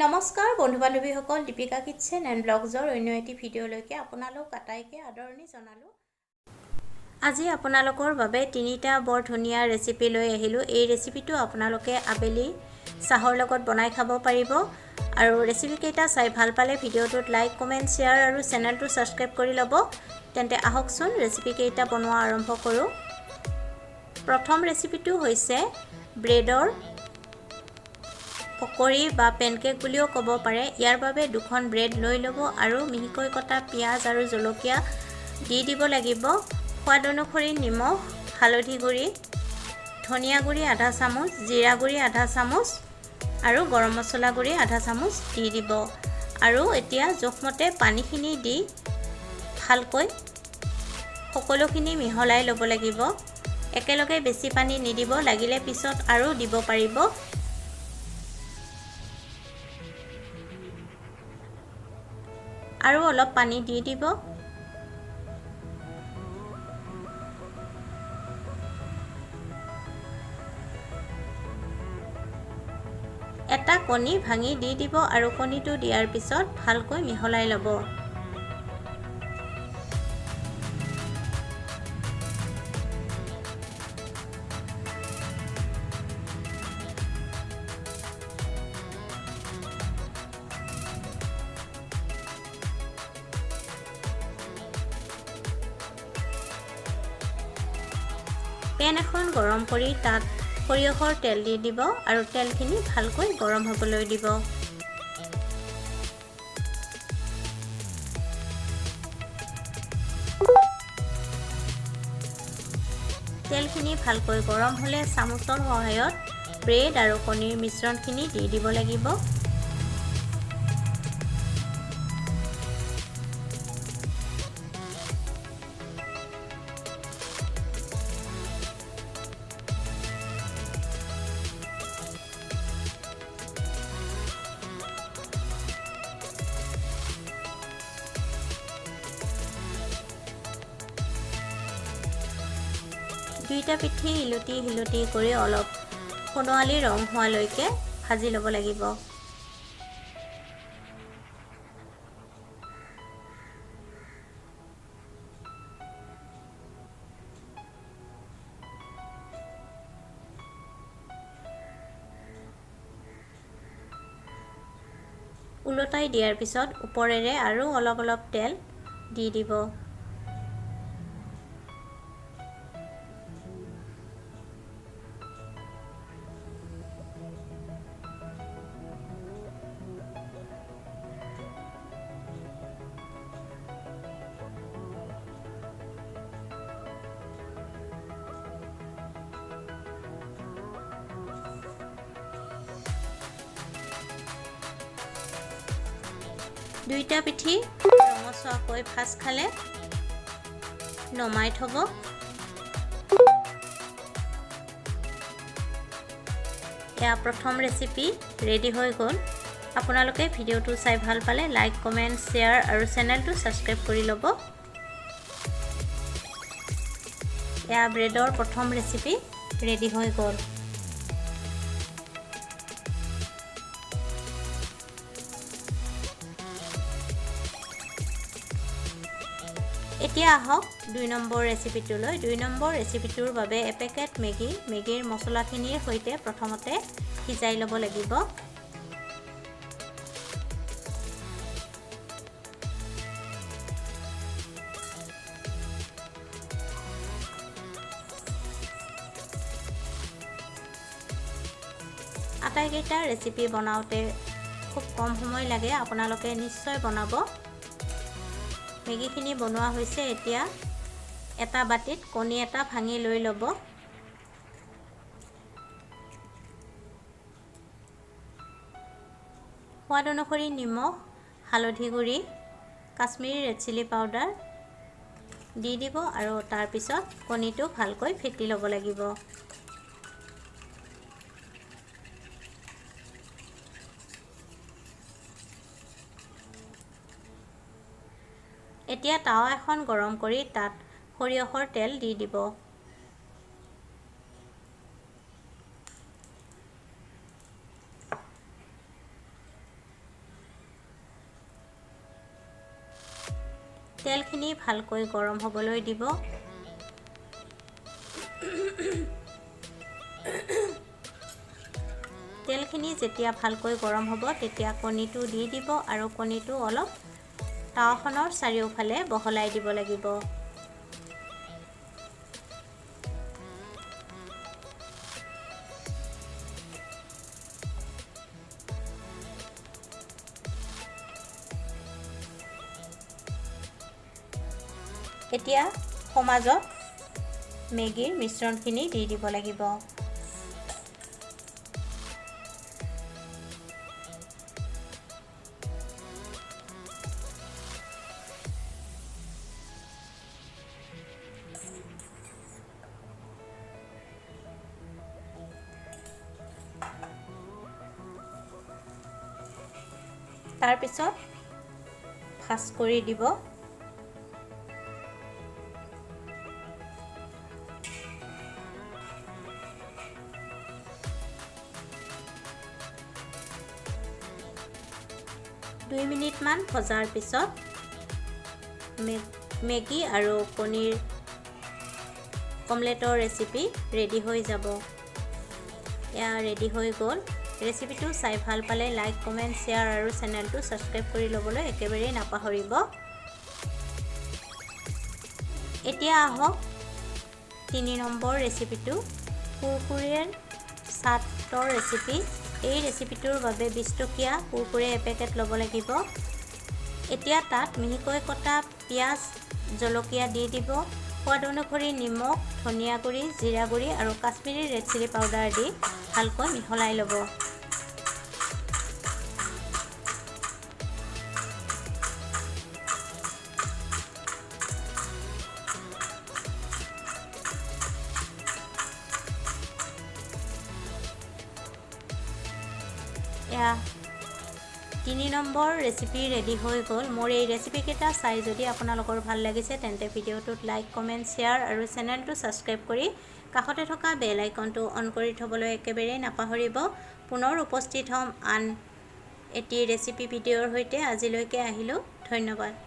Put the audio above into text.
নমস্কাৰ বন্ধু বান্ধৱীসকল, Deepika kitchen and ব্লগছৰ অন্য এটি ভিডিঅ'লৈকে আপোনালোক আটাইকে আদৰণি জনালোঁ। আজি আপোনালোকৰ বাবে তিনিটা বৰ ধুনীয়া ৰেচিপি লৈ আহিলোঁ। এই ৰেচিপিটো আপোনালোকে আবেলি চাহৰ লগত বনাই খাব পাৰিব। আৰু ৰেচিপিকেইটা চাই ভাল পালে ভিডিঅ'টোত লাইক, কমেণ্ট, শ্বেয়াৰ আৰু চেনেলটো ছাবস্ক্ৰাইব কৰি ল'ব। তেন্তে আহকচোন ৰেচিপিকেইটা বনোৱা আৰম্ভ কৰোঁ। প্ৰথম ৰেচিপিটো হৈছে ব্ৰেডৰ পকৰি বা পেনকেক বুলিও ক'ব পাৰে। ইয়াৰ বাবে দুখন ব্ৰেড লৈ ল'ব আৰু মিহিকৈ কটা পিঁয়াজ আৰু জলকীয়া দি দিব লাগিব। সোৱাদ অনুসৰি নিমখ, হালধি গুড়ি, ধনিয়া গুড়ি আধা চামুচ, জিৰা গুড়ি আধা চামুচ আৰু গৰম মছলা গুড়ি আধা চামুচ দি দিব। আৰু এতিয়া জোখমতে পানীখিনি দি ভালকৈ সকলোখিনি মিহলাই ল'ব লাগিব। একেলগে বেছি পানী নিদিব, লাগিলে পিছত আৰু দিব পাৰিব। আৰু অলপ পানী দি দিব। এটা কণী ভাঙি দি দিব আৰু কণীটো দিয়াৰ পিছত ভালকৈ মিহলাই ল'ব। পেন এখন গৰম কৰি তাত সৰিয়হৰ তেল দি দিব আৰু তেলখিনি ভালকৈ গৰম হ'বলৈ দিব। তেলখিনি ভালকৈ গৰম হ'লে চামুচৰ সহায়ত ব্ৰেড আৰু কণীৰ মিশ্ৰণখিনি দি দিব লাগিব। দুইটা পিঠি ইলুটি কৰি অলপ সোণোৱালী ৰং হোৱালৈকে ভাজি ল'ব লাগিব। উলটাই দিয়াৰ পিছত ওপৰেৰে আৰু অলপ তেল দি দিব। দুইটা পিঠি ৰঙচুৱাকৈ ভাজ খালে নমাই থ'ব। এয়া প্ৰথম ৰেচিপি ৰেডি হৈ গ'ল। আপোনালোকে ভিডিঅ'টো চাই ভাল পালে লাইক, কমেণ্ট, শ্বেয়াৰ আৰু চেনেলটো ছাবস্ক্ৰাইব কৰি ল'ব। এয়া ব্ৰেডৰ প্ৰথম ৰেচিপি ৰেডি হৈ গ'ল। এতিয়া আহক 2 নম্বৰ ৰেচিপিটোলৈ। 2 নম্বৰ ৰেচিপিটোৰ বাবে এপেকেট মেগীৰ মছলাখিনিৰ সৈতে প্ৰথমতে সিজাই ল'ব লাগিব। আটাইকেইটা ৰেচিপি বনাওঁতে খুব কম সময় লাগে, আপোনালোকে নিশ্চয় বনাব। মেগীখিনি বনোৱা হৈছে। এতিয়া এটা বাটিত কণী এটা ভাঙি লৈ ল'ব। সোৱাদ অনুসৰি নিমখ, হালধি গুড়ি, কাশ্মীৰী ৰেড চিলি পাউডাৰ দি দিব আৰু তাৰপিছত কণীটো ভালকৈ ফেটি ল'ব লাগিব। এতিয়া তাৱা এখন গৰম কৰি তাত সৰিয়হৰ তেল দি দিব। তেলখিনি ভালকৈ গৰম হ'বলৈ দিব। তেলখিনি যেতিয়া ভালকৈ গৰম হ'ব তেতিয়া কণীটো দি দিব আৰু কণীটো অলপ তাৱাখনৰ চাৰিওফালে বহলাই দিব লাগিব। এতিয়া সমাজত মেগীৰ মিশ্ৰণখিনি দি দিব লাগিব। তাৰপিছত ভাজ কৰি দিব। দুই মিনিটমান ভজাৰ পিছত মেগী আৰু কণীৰ অমলেটৰ ৰেচিপি ৰেডি হৈ যাব। এয়া ৰেডি হৈ গ'ল। ৰেচিপিটো চাই ভাল পালে লাইক, কমেণ্ট, শ্বেয়াৰ আৰু চেনেলটো ছাবস্ক্ৰাইব কৰি ল'বলৈ একেবাৰেই নাপাহৰিব। এতিয়া আহক 3 নম্বৰ ৰেচিপিটো, কুৰকুৰেৰ চাটৰ ৰেচিপি। এই ৰেচিপিটোৰ বাবে 20 টকীয়া কুৰকুৰে এপেকেট ল'ব লাগিব। এতিয়া তাত মিহিকৈ কটা পিঁয়াজ, জলকীয়া দি দিব। সোৱাদ অনুসৰি নিমখ, ধনিয়া গুড়ি, জিৰা গুড়ি আৰু কাশ্মীৰী ৰেড চিলি পাউডাৰ দি ভালকৈ মিহলাই ল'ব। এয়া 3 নম্বৰ ৰেচিপি ৰেডি হৈ গ'ল। মোৰ এই ৰেচিপিকেইটা চাই যদি আপোনালোকৰ ভাল লাগিছে তেন্তে ভিডিঅ'টোত লাইক, কমেণ্ট, শ্বেয়াৰ আৰু চেনেলটো ছাবস্ক্ৰাইব কৰি কাষতে থকা বেল আইকনটো অন কৰি থ'বলৈ একেবাৰেই নাপাহৰিব। পুনৰ উপস্থিত হ'ম আন এটি ৰেচিপি ভিডিঅ'ৰ সৈতে। আজিলৈকে আহিলোঁ, ধন্যবাদ।